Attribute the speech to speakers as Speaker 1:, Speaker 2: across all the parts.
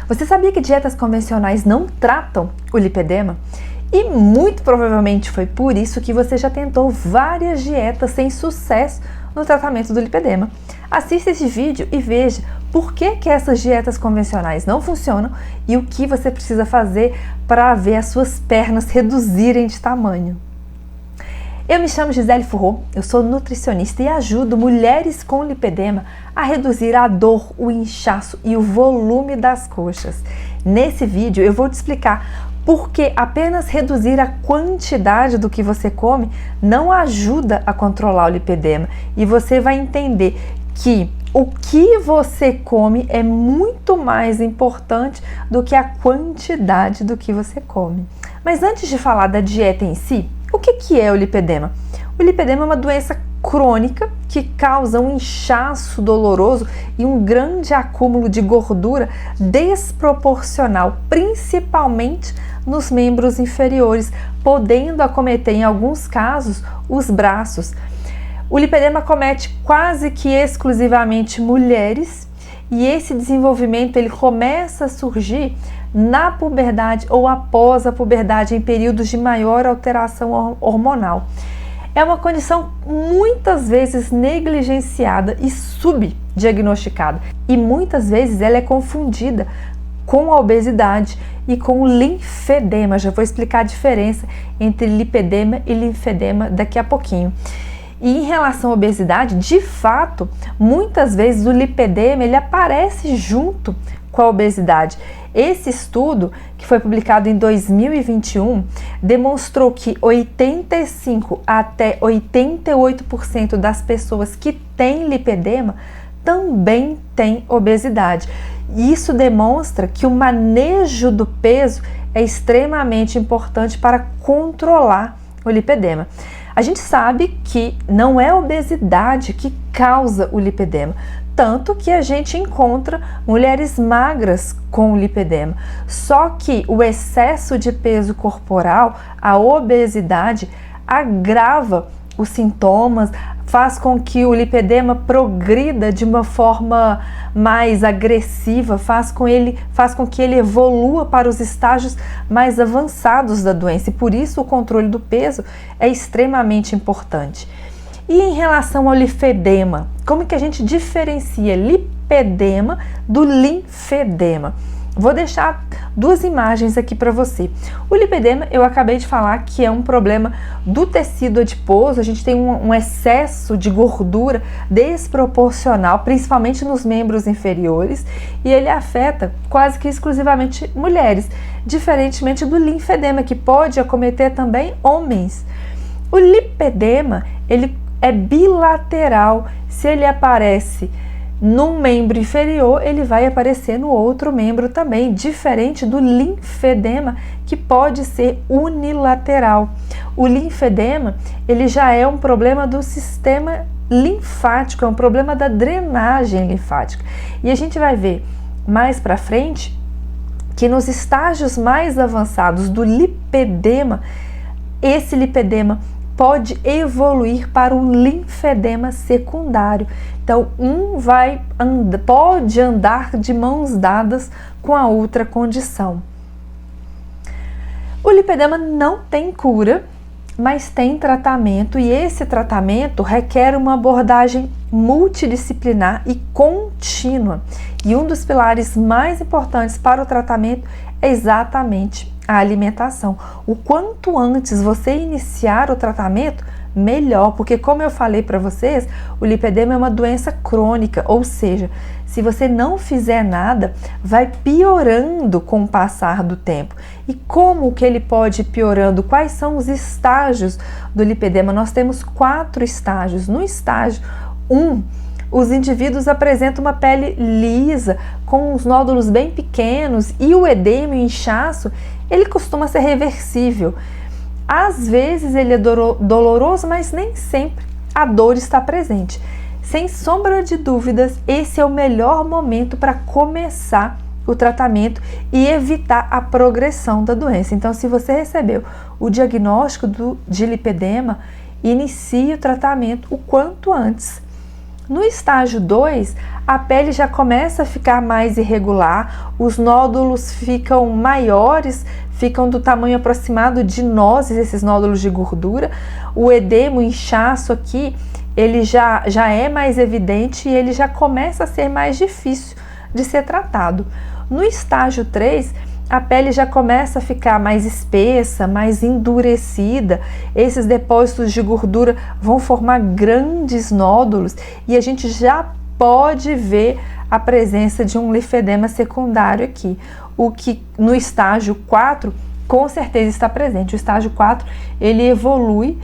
Speaker 1: Você sabia que dietas convencionais não tratam o lipedema? E muito provavelmente foi por isso que você já tentou várias dietas sem sucesso no tratamento do lipedema. Assista esse vídeo e veja por que essas dietas convencionais não funcionam e o que você precisa fazer para ver as suas pernas reduzirem de tamanho. Eu me chamo Gisele Furro, eu sou nutricionista e ajudo mulheres com lipedema a reduzir a dor, o inchaço e o volume das coxas. Nesse vídeo eu vou te explicar por que apenas reduzir a quantidade do que você come não ajuda a controlar o lipedema, e você vai entender que o que você come é muito mais importante do que a quantidade do que você come. Mas antes de falar da dieta em si, o que é o lipedema? O lipedema é uma doença crônica que causa um inchaço doloroso e um grande acúmulo de gordura desproporcional, principalmente nos membros inferiores, podendo acometer em alguns casos os braços. O lipedema acomete quase que exclusivamente mulheres e esse desenvolvimento ele começa a surgir na puberdade ou após a puberdade, em períodos de maior alteração hormonal. É uma condição muitas vezes negligenciada e subdiagnosticada, e muitas vezes ela é confundida com a obesidade e com o linfedema. Já vou explicar a diferença entre lipedema e linfedema daqui a pouquinho. E em relação à obesidade, de fato, muitas vezes o lipedema ele aparece junto com a obesidade. Esse estudo, que foi publicado em 2021, demonstrou que 85 até 88% das pessoas que têm lipedema também têm obesidade. Isso demonstra que o manejo do peso é extremamente importante para controlar o lipedema. A gente sabe que não é a obesidade que causa o lipedema, tanto que a gente encontra mulheres magras com lipedema. Só que o excesso de peso corporal, a obesidade, agrava os sintomas, faz com que o lipedema progrida de uma forma mais agressiva, faz com que ele evolua para os estágios mais avançados da doença, e por isso o controle do peso é extremamente importante. E em relação ao linfedema, como que a gente diferencia lipedema do linfedema? Vou deixar duas imagens aqui para você. O lipedema, eu acabei de falar que é um problema do tecido adiposo. A gente tem um excesso de gordura desproporcional, principalmente nos membros inferiores, e ele afeta quase que exclusivamente mulheres, diferentemente do linfedema, que pode acometer também homens. O lipedema, ele é bilateral. Se ele aparece num membro inferior, ele vai aparecer no outro membro também, diferente do linfedema, que pode ser unilateral. O linfedema, ele já é um problema do sistema linfático, é um problema da drenagem linfática. E a gente vai ver mais para frente que nos estágios mais avançados do lipedema, esse lipedema pode evoluir para um linfedema secundário. Então, pode andar de mãos dadas com a outra condição. O lipedema não tem cura, mas tem tratamento, e esse tratamento requer uma abordagem multidisciplinar e contínua. E um dos pilares mais importantes para o tratamento é exatamente a alimentação. O quanto antes você iniciar o tratamento, melhor, porque como eu falei para vocês, o lipedema é uma doença crônica, ou seja, se você não fizer nada, vai piorando com o passar do tempo. E como que ele pode ir piorando? Quais são os estágios do lipedema? Nós temos 4 estágios. No estágio 1, os indivíduos apresentam uma pele lisa, com os nódulos bem pequenos, e o edema e o inchaço, ele costuma ser reversível. Às vezes ele é doloroso, mas nem sempre a dor está presente. Sem sombra de dúvidas, esse é o melhor momento para começar o tratamento e evitar a progressão da doença. Então, se você recebeu o diagnóstico de lipedema, inicie o tratamento o quanto antes. No estágio 2, a pele já começa a ficar mais irregular, os nódulos ficam maiores, ficam do tamanho aproximado de nozes, esses nódulos de gordura. O edema, o inchaço aqui, ele já é mais evidente e ele já começa a ser mais difícil de ser tratado. No estágio 3, a pele já começa a ficar mais espessa, mais endurecida, esses depósitos de gordura vão formar grandes nódulos e a gente já pode ver a presença de um linfedema secundário aqui, o que no estágio 4 com certeza está presente. O estágio 4 ele evolui,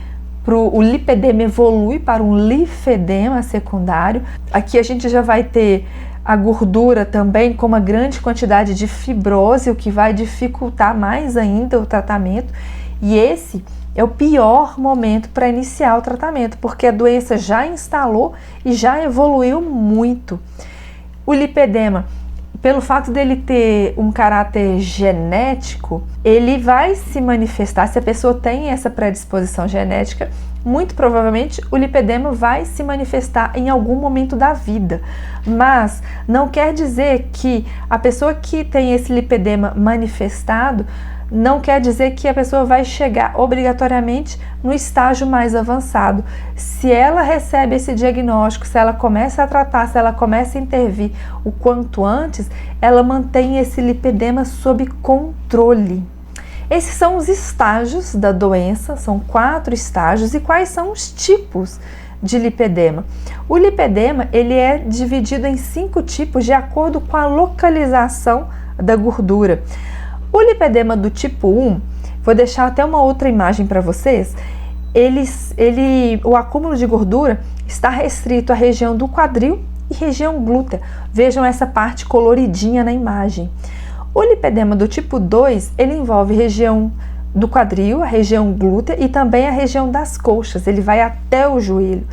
Speaker 1: o lipedema evolui para um linfedema secundário. Aqui a gente já vai ter a gordura também com uma grande quantidade de fibrose, o que vai dificultar mais ainda o tratamento. E esse é o pior momento para iniciar o tratamento, porque a doença já instalou e já evoluiu muito. O lipedema, pelo fato dele ter um caráter genético, ele vai se manifestar, se a pessoa tem essa predisposição genética, muito provavelmente o lipedema vai se manifestar em algum momento da vida, mas não quer dizer que a pessoa que tem esse lipedema manifestado, não quer dizer que a pessoa vai chegar obrigatoriamente no estágio mais avançado. Se ela recebe esse diagnóstico, se ela começa a tratar, se ela começa a intervir o quanto antes, ela mantém esse lipedema sob controle. Esses são os estágios da doença, são 4 estágios. E quais são os tipos de lipedema? O lipedema ele é dividido em 5 tipos de acordo com a localização da gordura. O lipedema do tipo 1, vou deixar até uma outra imagem para vocês, o acúmulo de gordura está restrito à região do quadril e região glútea. Vejam essa parte coloridinha na imagem. O lipedema do tipo 2, ele envolve região do quadril, a região glútea e também a região das coxas, ele vai até o joelho.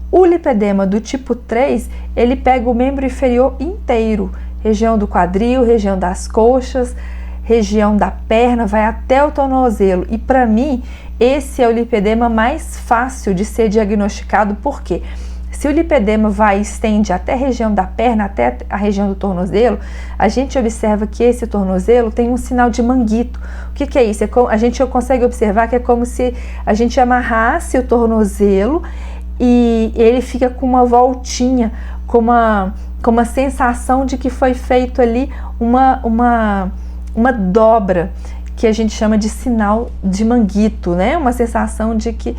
Speaker 1: O lipedema do tipo 3, ele pega o membro inferior inteiro, região do quadril, região das coxas, região da perna, vai até o tornozelo. E para mim, esse é o lipedema mais fácil de ser diagnosticado, porque se o lipedema estende até a região da perna, até a região do tornozelo, a gente observa que esse tornozelo tem um sinal de manguito. O que é isso? A gente consegue observar que é como se a gente amarrasse o tornozelo e ele fica com uma voltinha, com uma sensação de que foi feito ali uma dobra, que a gente chama de sinal de manguito, né? Uma sensação de que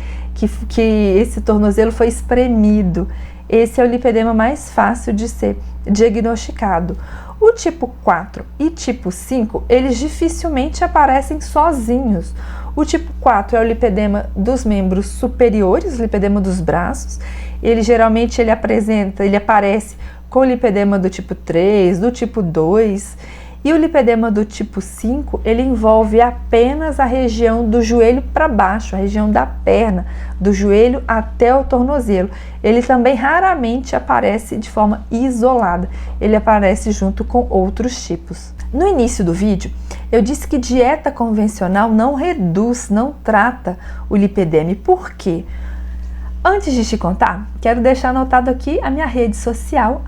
Speaker 1: esse tornozelo foi espremido. Esse é o lipedema mais fácil de ser diagnosticado. O tipo 4 e tipo 5, eles dificilmente aparecem sozinhos. O tipo 4 é o lipedema dos membros superiores, o lipedema dos braços. Ele geralmente ele aparece com o lipedema do tipo 3, do tipo 2. E o lipedema do tipo 5, ele envolve apenas a região do joelho para baixo, a região da perna, do joelho até o tornozelo. Ele também raramente aparece de forma isolada, ele aparece junto com outros tipos. No início do vídeo, eu disse que dieta convencional não reduz, não trata o lipedema. E por quê? Antes de te contar, quero deixar anotado aqui a minha rede social,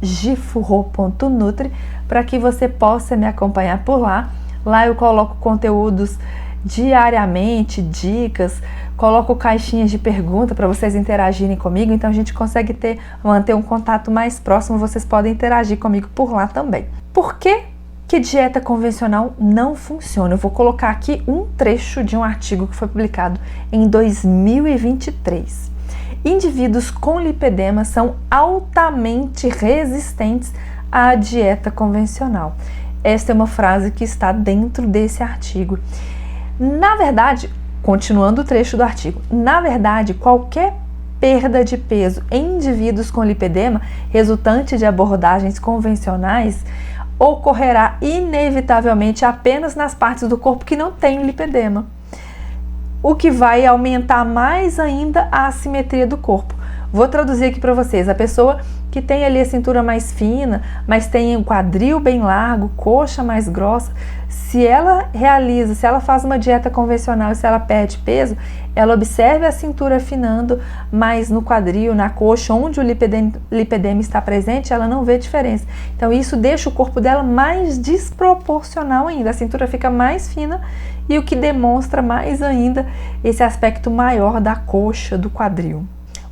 Speaker 1: @gifurro.nutri, para que você possa me acompanhar por lá. Lá eu coloco conteúdos diariamente, dicas, coloco caixinhas de pergunta para vocês interagirem comigo, então a gente consegue manter um contato mais próximo, vocês podem interagir comigo por lá também. Por que dieta convencional não funciona? Eu vou colocar aqui um trecho de um artigo que foi publicado em 2023. Indivíduos com lipedema são altamente resistentes à dieta convencional. Esta é uma frase que está dentro desse artigo. Na verdade, continuando o trecho do artigo, na verdade, qualquer perda de peso em indivíduos com lipedema resultante de abordagens convencionais ocorrerá inevitavelmente apenas nas partes do corpo que não têm lipedema, o que vai aumentar mais ainda a assimetria do corpo. Vou traduzir aqui para vocês. A pessoa que tem ali a cintura mais fina, mas tem o quadril bem largo, coxa mais grossa, se ela faz uma dieta convencional e se ela perde peso, ela observe a cintura afinando, mas no quadril, na coxa, onde o lipedema está presente, ela não vê diferença. Então isso deixa o corpo dela mais desproporcional ainda, a cintura fica mais fina e o que demonstra mais ainda esse aspecto maior da coxa, do quadril.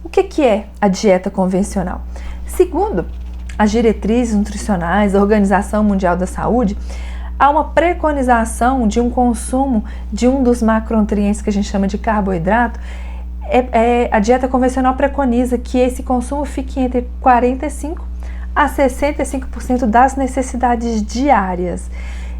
Speaker 1: O que é a dieta convencional? Segundo as diretrizes nutricionais da Organização Mundial da Saúde, há uma preconização de um consumo de um dos macronutrientes que a gente chama de carboidrato. A dieta convencional preconiza que esse consumo fique entre 45% a 65% das necessidades diárias.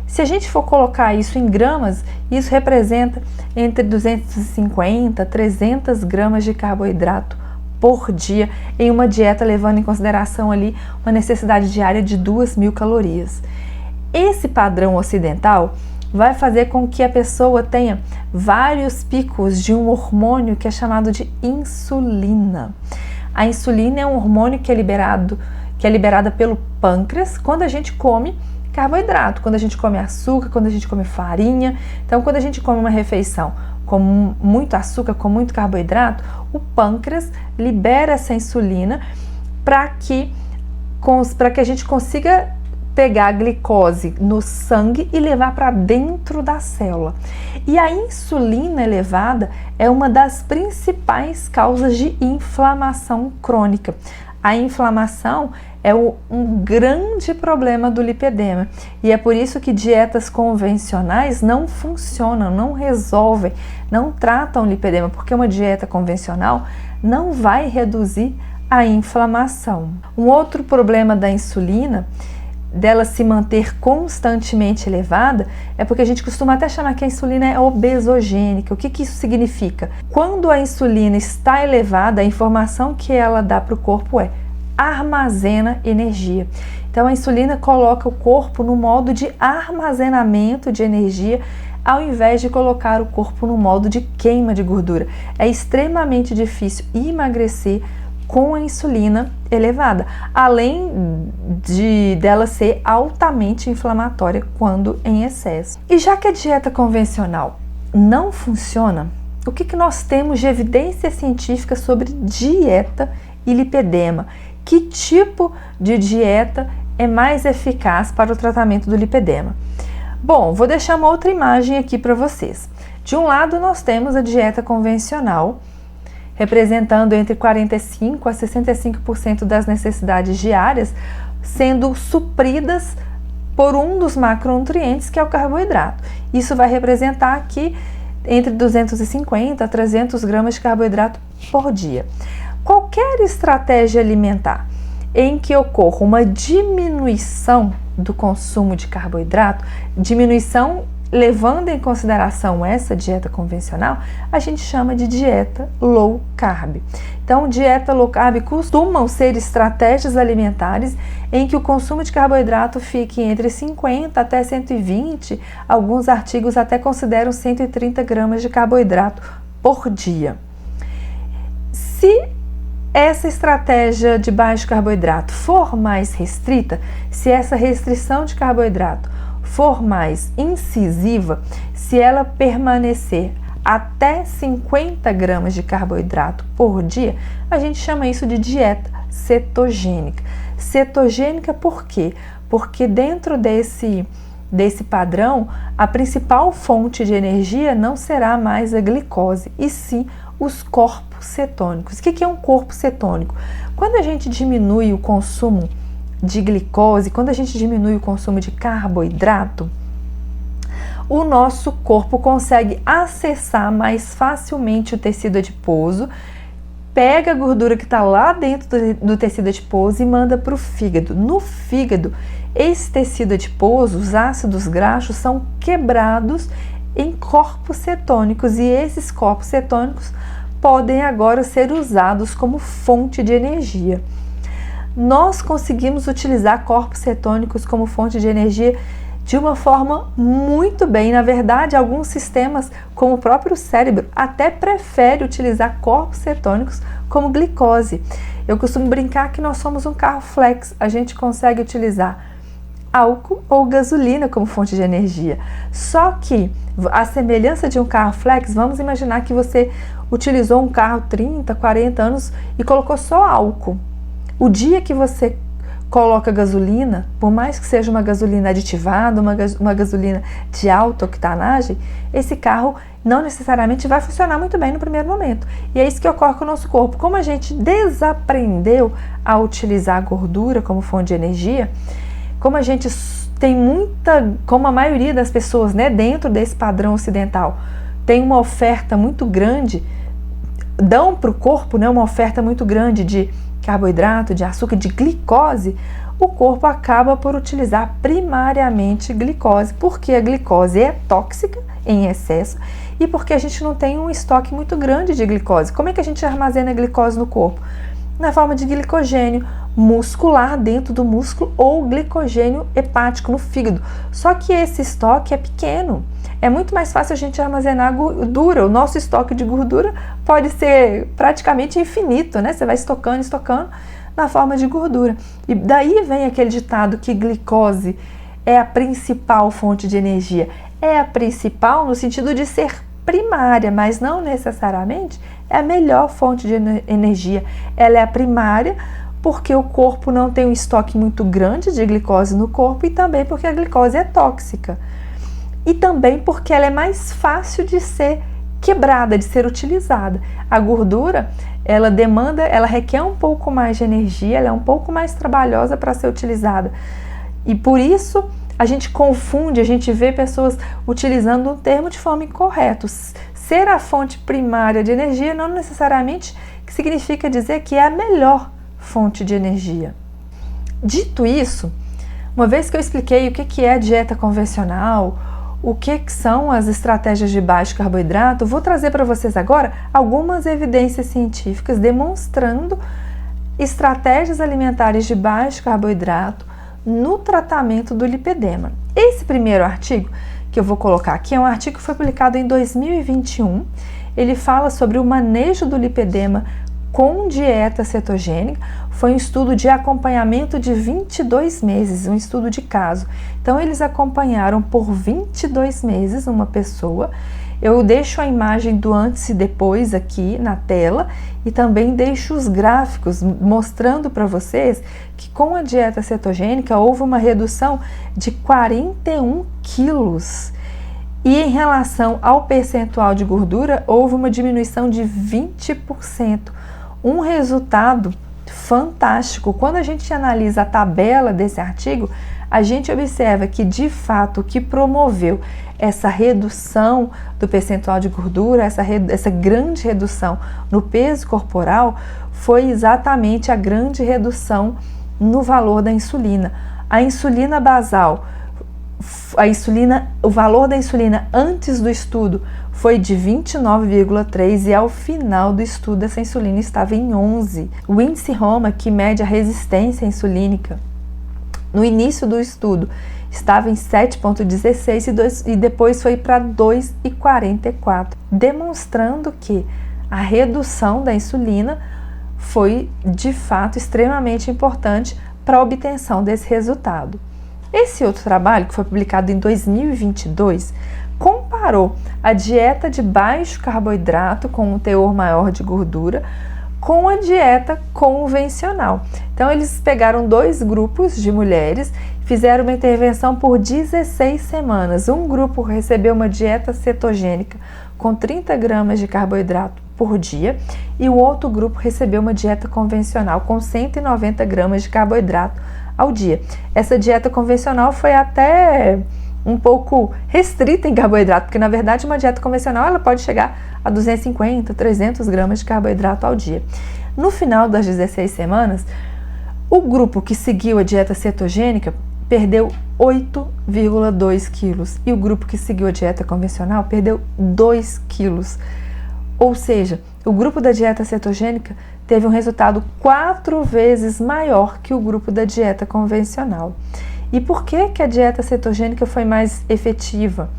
Speaker 1: Se a gente for colocar isso em gramas, isso representa entre 250 a 300 gramas de carboidrato por dia em uma dieta levando em consideração ali uma necessidade diária de 2.000 calorias. Esse padrão ocidental vai fazer com que a pessoa tenha vários picos de um hormônio que é chamado de insulina. A insulina é um hormônio que é liberada pelo pâncreas quando a gente come carboidrato, quando a gente come açúcar, quando a gente come farinha. Então, quando a gente come uma refeição com muito açúcar, com muito carboidrato, o pâncreas libera essa insulina para que a gente consiga pegar a glicose no sangue e levar para dentro da célula. E a insulina elevada é uma das principais causas de inflamação crônica. A inflamação é um grande problema do lipedema e é por isso que dietas convencionais não funcionam, não resolvem, não tratam o lipedema, porque uma dieta convencional não vai reduzir a inflamação. Um outro problema da insulina, dela se manter constantemente elevada, é porque a gente costuma até chamar que a insulina é obesogênica. O que isso significa? Quando a insulina está elevada, a informação que ela dá para o corpo é: armazena energia. Então a insulina coloca o corpo no modo de armazenamento de energia, ao invés de colocar o corpo no modo de queima de gordura. É extremamente difícil emagrecer com a insulina elevada, além dela ser altamente inflamatória quando em excesso. E já que a dieta convencional não funciona, o que nós temos de evidência científica sobre dieta e lipedema? Que tipo de dieta é mais eficaz para o tratamento do lipedema? Bom, vou deixar uma outra imagem aqui para vocês. De um lado nós temos a dieta convencional, representando entre 45% a 65% das necessidades diárias, sendo supridas por um dos macronutrientes, que é o carboidrato. Isso vai representar aqui entre 250 a 300 gramas de carboidrato por dia. Qualquer estratégia alimentar em que ocorra uma diminuição do consumo de carboidrato, diminuição levando em consideração essa dieta convencional, a gente chama de dieta low carb. Então, dieta low carb costumam ser estratégias alimentares em que o consumo de carboidrato fique entre 50 até 120, alguns artigos até consideram 130 gramas de carboidrato por dia. Se essa estratégia de baixo carboidrato for mais restrita, se essa restrição de carboidrato for mais incisiva, se ela permanecer até 50 gramas de carboidrato por dia, a gente chama isso de dieta cetogênica. Cetogênica por quê? Porque dentro desse padrão, a principal fonte de energia não será mais a glicose, e sim os corpos cetônicos. O que é um corpo cetônico? Quando a gente diminui o consumo de glicose, quando a gente diminui o consumo de carboidrato, o nosso corpo consegue acessar mais facilmente o tecido adiposo, pega a gordura que está lá dentro do tecido adiposo e manda para o fígado. No fígado, esse tecido adiposo, os ácidos graxos, são quebrados em corpos cetônicos, e esses corpos cetônicos podem agora ser usados como fonte de energia. Nós conseguimos utilizar corpos cetônicos como fonte de energia de uma forma muito bem. Na verdade, alguns sistemas, como o próprio cérebro, até prefere utilizar corpos cetônicos como glicose. Eu costumo brincar que nós somos um carro flex, a gente consegue utilizar álcool ou gasolina como fonte de energia. Só que a semelhança de um carro flex, vamos imaginar que você utilizou um carro 30, 40 anos e colocou só álcool. O dia que você coloca gasolina, por mais que seja uma gasolina aditivada, uma gasolina de alta octanagem, esse carro não necessariamente vai funcionar muito bem no primeiro momento. E é isso que ocorre com o nosso corpo. Como a gente desaprendeu a utilizar a gordura como fonte de energia, como a gente tem como a maioria das pessoas, né, dentro desse padrão ocidental, tem uma oferta muito grande, dão para o corpo, né, uma oferta muito grande de carboidrato, de açúcar, de glicose, o corpo acaba por utilizar primariamente glicose, porque a glicose é tóxica em excesso e porque a gente não tem um estoque muito grande de glicose. Como é que a gente armazena a glicose no corpo? Na forma de glicogênio muscular dentro do músculo ou glicogênio hepático no fígado. Só que esse estoque é pequeno. É muito mais fácil a gente armazenar gordura. O nosso estoque de gordura pode ser praticamente infinito, né? Você vai estocando na forma de gordura. E daí vem aquele ditado que glicose é a principal fonte de energia. É a principal no sentido de ser primária, mas não necessariamente é a melhor fonte de energia. Ela é a primária porque o corpo não tem um estoque muito grande de glicose no corpo e também porque a glicose é tóxica. E também porque ela é mais fácil de ser quebrada, de ser utilizada. A gordura, ela requer um pouco mais de energia, ela é um pouco mais trabalhosa para ser utilizada. E por isso a gente confunde, a gente vê pessoas utilizando um termo de forma incorreta. Ser a fonte primária de energia não necessariamente significa dizer que é a melhor fonte de energia. Dito isso, uma vez que eu expliquei o que é a dieta convencional, o que são as estratégias de baixo carboidrato, vou trazer para vocês agora algumas evidências científicas demonstrando estratégias alimentares de baixo carboidrato no tratamento do lipedema. Esse primeiro artigo que eu vou colocar aqui é um artigo que foi publicado em 2021. Ele fala sobre o manejo do lipedema com dieta cetogênica. Foi um estudo de acompanhamento de 22 meses, um estudo de caso. Então, eles acompanharam por 22 meses uma pessoa. Eu deixo a imagem do antes e depois aqui na tela e também deixo os gráficos mostrando para vocês que com a dieta cetogênica houve uma redução de 41 quilos. E em relação ao percentual de gordura, houve uma diminuição de 20%. Um resultado fantástico. Quando a gente analisa a tabela desse artigo, a gente observa que, de fato, o que promoveu essa redução do percentual de gordura, essa grande redução no peso corporal, foi exatamente a grande redução no valor da insulina. A insulina basal, o valor da insulina antes do estudo foi de 29,3 e ao final do estudo essa insulina estava em 11. O índice Roma, que mede a resistência insulínica, no início do estudo estava em 7,16 e depois foi para 2,44, demonstrando que a redução da insulina foi de fato extremamente importante para a obtenção desse resultado. Esse outro trabalho, que foi publicado em 2022, comparou a dieta de baixo carboidrato com um teor maior de gordura com a dieta convencional. Então, eles pegaram 2 grupos de mulheres, fizeram uma intervenção por 16 semanas. Um grupo recebeu uma dieta cetogênica com 30 gramas de carboidrato por dia e o outro grupo recebeu uma dieta convencional com 190 gramas de carboidrato ao dia. Essa dieta convencional foi até um pouco restrita em carboidrato, porque na verdade uma dieta convencional ela pode chegar a 250, 300 gramas de carboidrato ao dia. No final das 16 semanas, o grupo que seguiu a dieta cetogênica perdeu 8,2 quilos e o grupo que seguiu a dieta convencional perdeu 2 quilos. Ou seja, o grupo da dieta cetogênica teve um resultado 4 vezes maior que o grupo da dieta convencional. E por que a dieta cetogênica foi mais efetiva?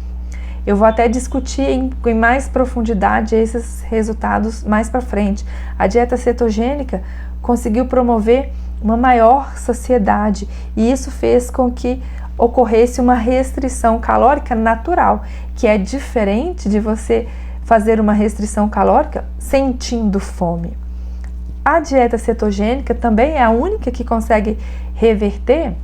Speaker 1: Eu vou até discutir em mais profundidade esses resultados mais para frente. A dieta cetogênica conseguiu promover uma maior saciedade, e isso fez com que ocorresse uma restrição calórica natural, que é diferente de você fazer uma restrição calórica sentindo fome. A dieta cetogênica também é a única que consegue reverter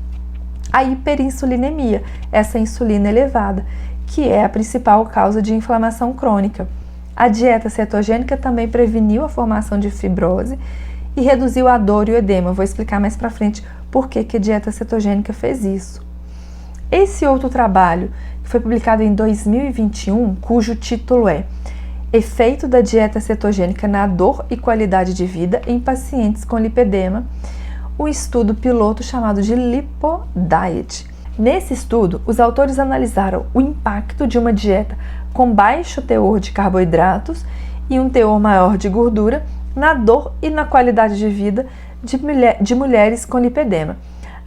Speaker 1: a hiperinsulinemia, essa insulina elevada, que é a principal causa de inflamação crônica. A dieta cetogênica também preveniu a formação de fibrose e reduziu a dor e o edema. Eu vou explicar mais para frente por que a dieta cetogênica fez isso. Esse outro trabalho, que foi publicado em 2021, cujo título é Efeito da dieta cetogênica na dor e qualidade de vida em pacientes com lipedema, um estudo piloto chamado de LipoDiet. Nesse estudo, os autores analisaram o impacto de uma dieta com baixo teor de carboidratos e um teor maior de gordura na dor e na qualidade de vida de mulheres com lipedema.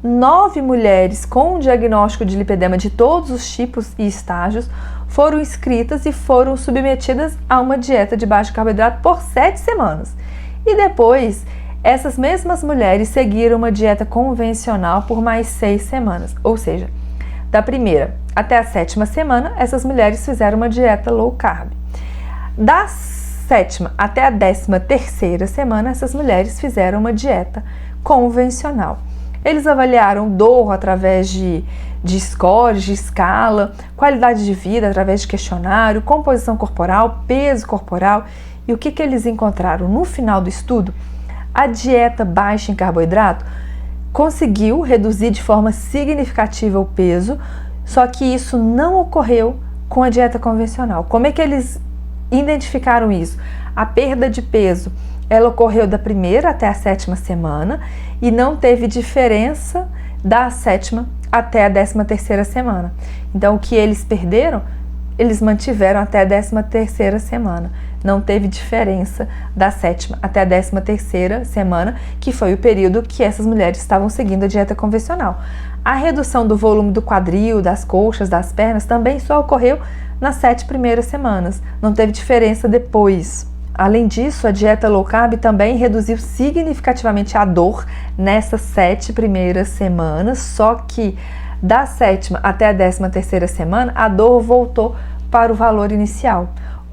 Speaker 1: 9 mulheres com diagnóstico de lipedema de todos os tipos e estágios foram inscritas e foram submetidas a uma dieta de baixo carboidrato por 7 semanas. E depois, essas mesmas mulheres seguiram uma dieta convencional por mais 6 semanas. Ou seja, da primeira até a 7ª semana, essas mulheres fizeram uma dieta low carb. Da 7ª até a 13ª semana, essas mulheres fizeram uma dieta convencional. Eles avaliaram dor através de scores, de escala, qualidade de vida através de questionário, composição corporal, peso corporal. E o que eles encontraram no final do estudo? A dieta baixa em carboidrato conseguiu reduzir de forma significativa o peso, só que isso não ocorreu com a dieta convencional. Como é que eles identificaram isso? A perda de peso, ela ocorreu da primeira até a 7ª semana e não teve diferença da 7ª até a 13ª semana. Então, o que eles perderam, eles mantiveram até a 13ª semana. Não teve diferença da 7ª até a 13ª semana, que foi o período que essas mulheres estavam seguindo a dieta convencional. A redução do volume do quadril, das coxas, das pernas também só ocorreu nas 7 primeiras semanas. Não teve diferença depois. Além disso, a dieta low carb também reduziu significativamente a dor nessas 7 primeiras semanas, só que da 7ª até a 13ª semana, a dor voltou para o valor inicial,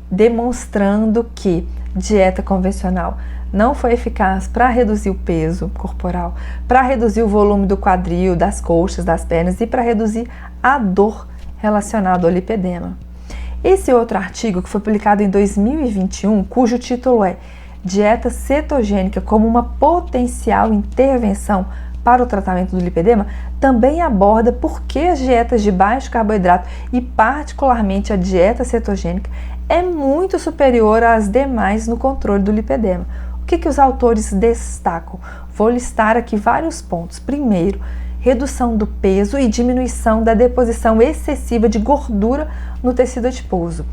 Speaker 1: demonstrando que dieta convencional não foi eficaz para reduzir o peso corporal, para reduzir o volume do quadril, das coxas, das pernas e para reduzir a dor relacionada ao lipedema. Esse outro artigo, que foi publicado em 2021, cujo título é Dieta cetogênica como uma potencial intervenção para o tratamento do lipedema, também aborda por que as dietas de baixo carboidrato e particularmente a dieta cetogênica é muito superior às demais no controle do lipedema. O que os autores destacam? Vou listar aqui vários pontos. Primeiro, redução do peso e diminuição da deposição excessiva de gordura no tecido adiposo.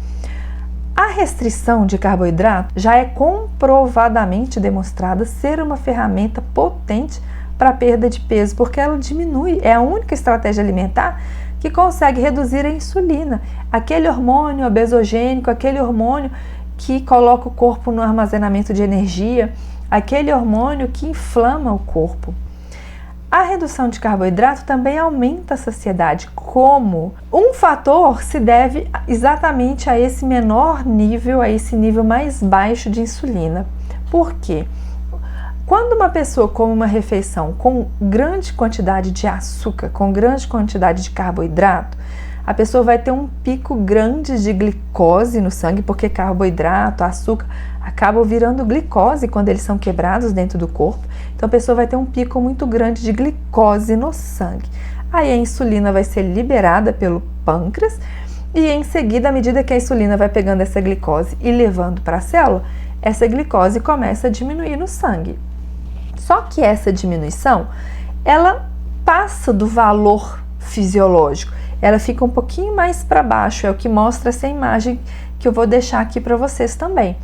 Speaker 1: A restrição de carboidrato já é comprovadamente demonstrada ser uma ferramenta potente para a perda de peso, porque ela diminui, é a única estratégia alimentar que consegue reduzir a insulina, aquele hormônio obesogênico, aquele hormônio que coloca o corpo no armazenamento de energia, aquele hormônio que inflama o corpo. A redução de carboidrato também aumenta a saciedade. Como? Um fator se deve exatamente a esse menor nível, a esse nível mais baixo de insulina. Por quê? Quando uma pessoa come uma refeição com grande quantidade de açúcar, com grande quantidade de carboidrato, a pessoa vai ter um pico grande de glicose no sangue, porque carboidrato, açúcar, acabam virando glicose quando eles são quebrados dentro do corpo. Então a pessoa vai ter um pico muito grande de glicose no sangue. Aí a insulina vai ser liberada pelo pâncreas e em seguida, à medida que a insulina vai pegando essa glicose e levando para a célula, essa glicose começa a diminuir no sangue. Só que essa diminuição, ela passa do valor fisiológico, ela fica um pouquinho mais para baixo, é o que mostra essa imagem que eu vou deixar aqui para vocês também.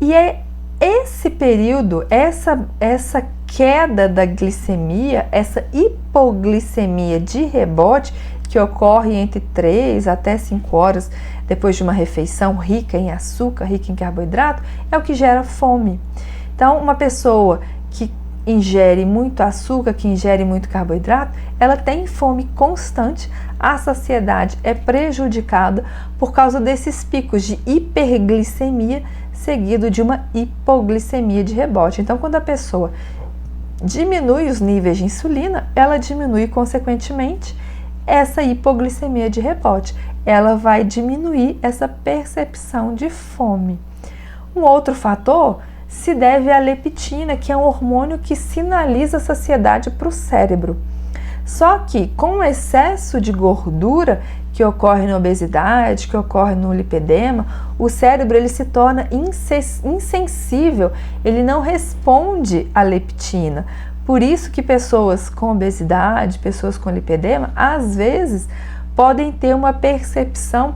Speaker 1: E é esse período, essa queda da glicemia, essa hipoglicemia de rebote, que ocorre entre 3 até 5 horas depois de uma refeição rica em açúcar, rica em carboidrato, é o que gera fome. Então, uma pessoa que ingere muito açúcar, que ingere muito carboidrato, ela tem fome constante, a saciedade é prejudicada por causa desses picos de hiperglicemia seguido de uma hipoglicemia de rebote. Então, quando a pessoa diminui os níveis de insulina, ela diminui consequentemente essa hipoglicemia de rebote. Ela vai diminuir essa percepção de fome. Um outro fator se deve à leptina, que é um hormônio que sinaliza a saciedade para o cérebro. Só que com o excesso de gordura que ocorre na obesidade, que ocorre no lipedema, o cérebro ele se torna insensível, ele não responde à leptina. Por isso que pessoas com obesidade, pessoas com lipedema, às vezes podem ter uma percepção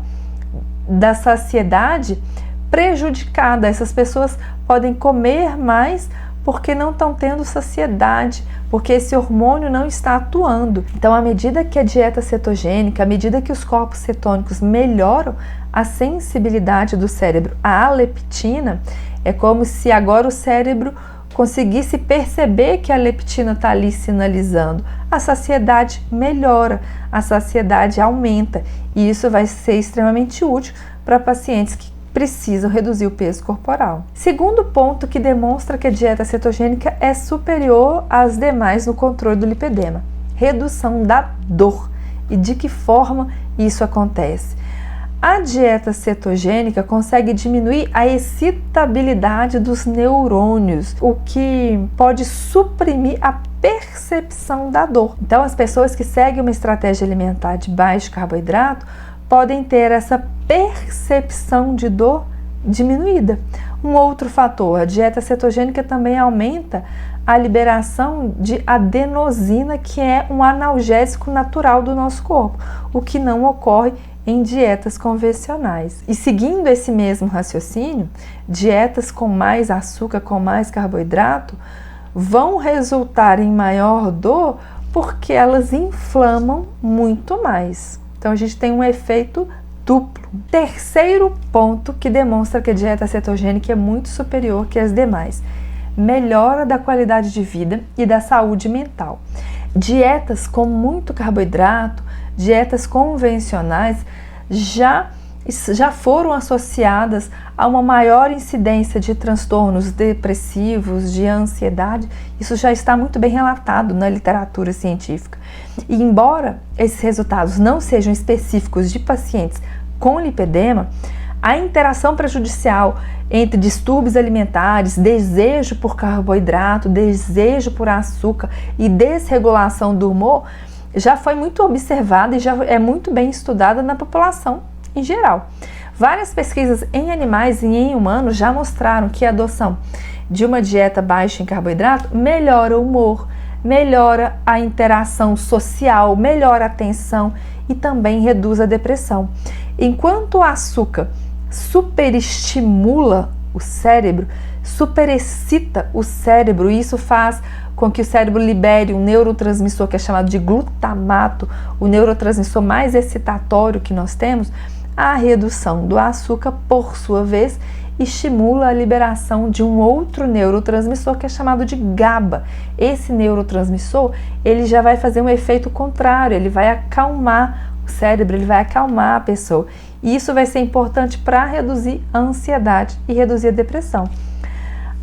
Speaker 1: da saciedade prejudicada. Essas pessoas podem comer mais porque não estão tendo saciedade, porque esse hormônio não está atuando. Então, à medida que a dieta cetogênica, à medida que os corpos cetônicos melhoram a sensibilidade do cérebro à leptina, é como se agora o cérebro conseguisse perceber que a leptina está ali sinalizando. A saciedade melhora, a saciedade aumenta, e isso vai ser extremamente útil para pacientes que precisam reduzir o peso corporal. Segundo ponto que demonstra que a dieta cetogênica é superior às demais no controle do lipedema: redução da dor. E de que forma isso acontece? A dieta cetogênica consegue diminuir a excitabilidade dos neurônios, o que pode suprimir a percepção da dor. Então, as pessoas que seguem uma estratégia alimentar de baixo carboidrato podem ter essa percepção de dor diminuída. Um outro fator, a dieta cetogênica também aumenta a liberação de adenosina, que é um analgésico natural do nosso corpo, o que não ocorre em dietas convencionais. E seguindo esse mesmo raciocínio, dietas com mais açúcar, com mais carboidrato, vão resultar em maior dor porque elas inflamam muito mais. Então, a gente tem um efeito duplo. Terceiro ponto que demonstra que a dieta cetogênica é muito superior que as demais: melhora da qualidade de vida e da saúde mental. Dietas com muito carboidrato, dietas convencionais já foram associadas a uma maior incidência de transtornos depressivos, de ansiedade. Isso já está muito bem relatado na literatura científica. E embora esses resultados não sejam específicos de pacientes com lipedema, a interação prejudicial entre distúrbios alimentares, desejo por carboidrato, desejo por açúcar e desregulação do humor já foi muito observada e já é muito bem estudada na população em geral. Várias pesquisas em animais e em humanos já mostraram que a adoção de uma dieta baixa em carboidrato melhora o humor, melhora a interação social, melhora a atenção e também reduz a depressão. Enquanto o açúcar superestimula o cérebro, superexcita o cérebro, e isso faz com que o cérebro libere um neurotransmissor que é chamado de glutamato, o neurotransmissor mais excitatório que nós temos. A redução do açúcar, por sua vez, estimula a liberação de um outro neurotransmissor que é chamado de GABA. Esse neurotransmissor, ele já vai fazer um efeito contrário, ele vai acalmar o cérebro, ele vai acalmar a pessoa. E isso vai ser importante para reduzir a ansiedade e reduzir a depressão.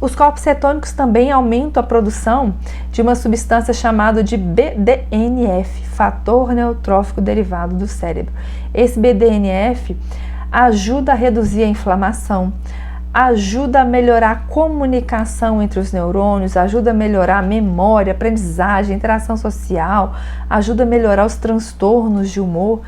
Speaker 1: Os corpos cetônicos também aumentam a produção de uma substância chamada de BDNF, fator neurotrófico derivado do cérebro. Esse BDNF ajuda a reduzir a inflamação, ajuda a melhorar a comunicação entre os neurônios, ajuda a melhorar a memória, a aprendizagem, a interação social, ajuda a melhorar os transtornos de humor.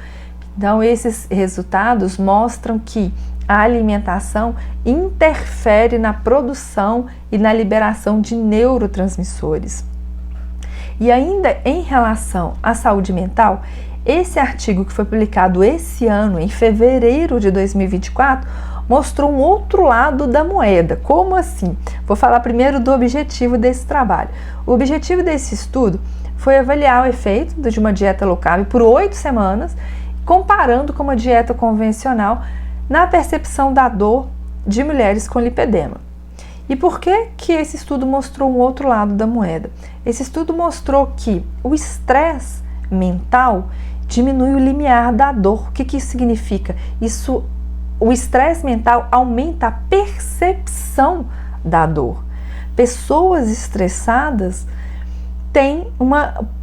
Speaker 1: Então, esses resultados mostram que a alimentação interfere na produção e na liberação de neurotransmissores. E ainda em relação à saúde mental, esse artigo que foi publicado esse ano, em fevereiro de 2024, mostrou um outro lado da moeda. Como assim? Vou falar primeiro do objetivo desse trabalho. O objetivo desse estudo foi avaliar o efeito de uma dieta low carb por 8 semanas, comparando com uma dieta convencional na percepção da dor de mulheres com lipedema. E por que esse estudo mostrou um outro lado da moeda? Esse estudo mostrou que o estresse mental diminui o limiar da dor. O que isso significa? O estresse mental aumenta a percepção da dor. Pessoas estressadas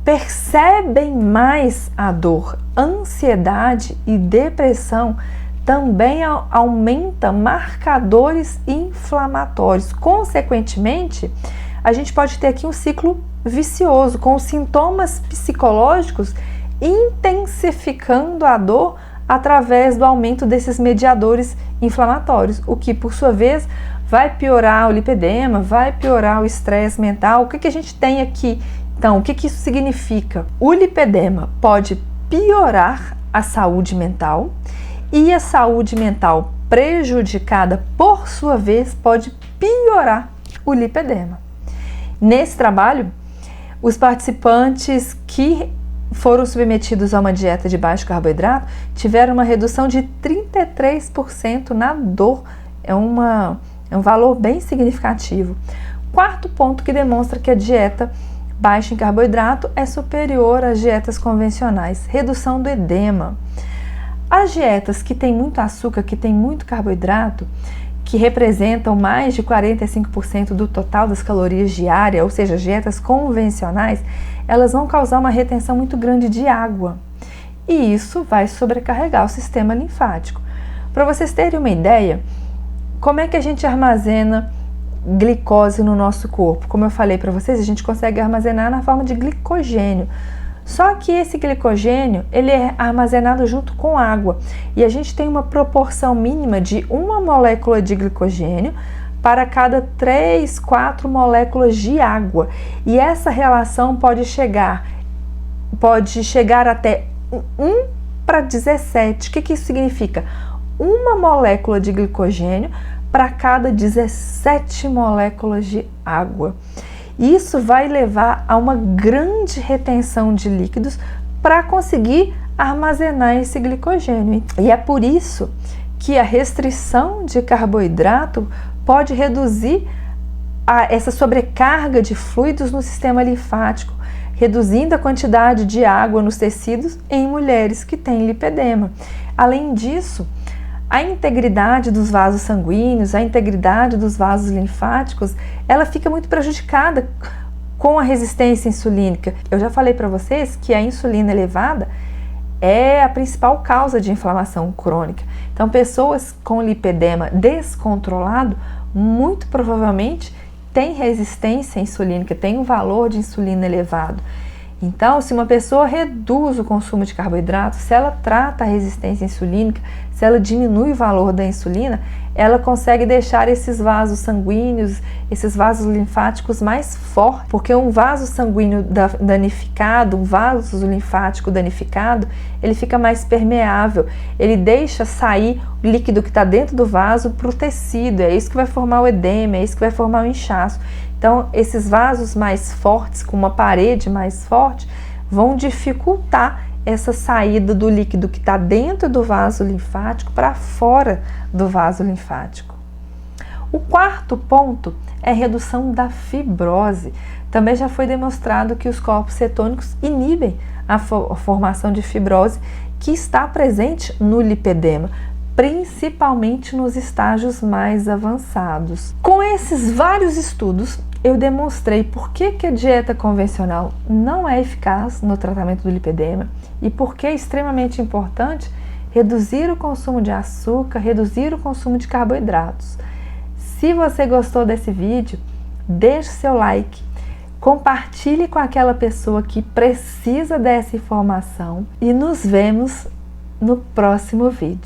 Speaker 1: percebem mais a dor. Ansiedade e depressão também aumenta marcadores inflamatórios. Consequentemente, a gente pode ter aqui um ciclo vicioso, com os sintomas psicológicos intensificando a dor através do aumento desses mediadores inflamatórios, o que, por sua vez, vai piorar o lipedema, vai piorar o estresse mental. O que a gente tem aqui? Então, o que isso significa? O lipedema pode piorar a saúde mental e a saúde mental prejudicada, por sua vez, pode piorar o lipedema. Nesse trabalho, os participantes que foram submetidos a uma dieta de baixo carboidrato tiveram uma redução de 33% na dor. É um valor bem significativo. Quarto ponto que demonstra que a dieta baixa em carboidrato é superior às dietas convencionais: redução do edema. As dietas que têm muito açúcar, que têm muito carboidrato, que representam mais de 45% do total das calorias diárias, ou seja, dietas convencionais, elas vão causar uma retenção muito grande de água. E isso vai sobrecarregar o sistema linfático. Para vocês terem uma ideia, como é que a gente armazena glicose no nosso corpo? Como eu falei para vocês, a gente consegue armazenar na forma de glicogênio. Só que esse glicogênio, ele é armazenado junto com água. E a gente tem uma proporção mínima de 1 molécula de glicogênio para cada 3, 4 moléculas de água. E essa relação pode chegar até 1:17. O que isso significa? 1 molécula de glicogênio para cada 17 moléculas de água. Isso vai levar a uma grande retenção de líquidos para conseguir armazenar esse glicogênio. E é por isso que a restrição de carboidrato pode reduzir essa sobrecarga de fluidos no sistema linfático, reduzindo a quantidade de água nos tecidos em mulheres que têm lipedema. Além disso, a integridade dos vasos sanguíneos, a integridade dos vasos linfáticos, ela fica muito prejudicada com a resistência insulínica. Eu já falei para vocês que a insulina elevada é a principal causa de inflamação crônica. Então, pessoas com lipedema descontrolado, muito provavelmente têm resistência insulínica, têm um valor de insulina elevado. Então, se uma pessoa reduz o consumo de carboidrato, se ela trata a resistência insulínica, se ela diminui o valor da insulina, ela consegue deixar esses vasos sanguíneos, esses vasos linfáticos mais fortes, porque um vaso sanguíneo danificado, um vaso linfático danificado, ele fica mais permeável, ele deixa sair o líquido que está dentro do vaso para o tecido, é isso que vai formar o edema, é isso que vai formar o inchaço. Então, esses vasos mais fortes, com uma parede mais forte, vão dificultar essa saída do líquido que está dentro do vaso linfático para fora do vaso linfático. O quarto ponto é a redução da fibrose. Também já foi demonstrado que os corpos cetônicos inibem a formação de fibrose que está presente no lipedema, principalmente nos estágios mais avançados. Com esses vários estudos, eu demonstrei por que a dieta convencional não é eficaz no tratamento do lipedema e por que é extremamente importante reduzir o consumo de açúcar, reduzir o consumo de carboidratos. Se você gostou desse vídeo, deixe seu like, compartilhe com aquela pessoa que precisa dessa informação e nos vemos no próximo vídeo.